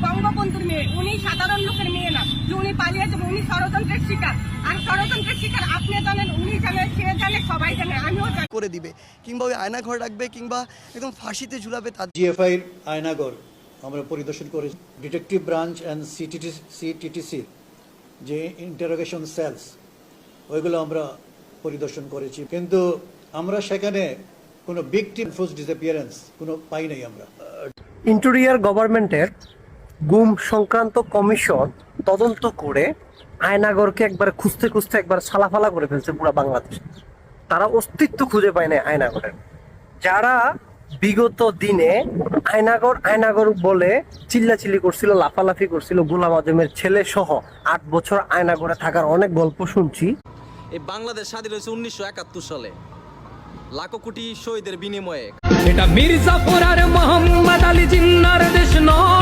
বঙ্গবন্ধুর মেয়ে, উনি সাধারণ লোকের মেয়ে না যে উনি পালিয়ে যাবে। উনি ষড়যন্ত্রের শিকার, আর ষড়যন্ত্রের শিকার আপনি জানেন, উনি জানেন, সে জানে, সবাই জানে, আমিও জানি। করে দিবে কিংবা ওই আয়না ঘর রাখবে কিংবা একদম ফাঁসিতে ঝুলাবে তার জিএফআই আয়নাগর আমরা পরিদর্শন করেছি। ডিটেকটিভ ব্রাঞ্চ অ্যান্ড সিটিটিসি যে ইন্টারোগেশন সেলস ওইগুলো আমরা পরিদর্শন করেছি, কিন্তু আমরা সেখানে কোনো ভিকটিম ফোর্স ডিসঅ্যাপিয়ারেন্স কোনো পাই নাই আমরা। ইন্টেরিয়র গভর্নমেন্টের গুম সংক্রান্ত কমিশন তদন্ত করে আয়নাগরকে একবার খুঁজতে খুঁজতে একবার সালাফালা করে ফেলছে পুরো বাংলাদেশ। তারা অস্তিত্ব খুঁজে পায় না আয়নাগরের। যারা বিগত দিনে আয়নাগর আয়নাগর বলে চিল্লাচিল্লি করছিল, লাফালাফি করছিল, গোলাম আজমের ছেলে সহ 8 বছর আয়নাগরে থাকার অনেক গল্প শুনছি। এই বাংলাদেশ স্বাধীন হয়েছে 1971 সালে, লাখো কোটি শহীদের বিনিময়ে। এটা মির্জাপুর আর মোহাম্মদ আলী জিন্নার দেশ নয়।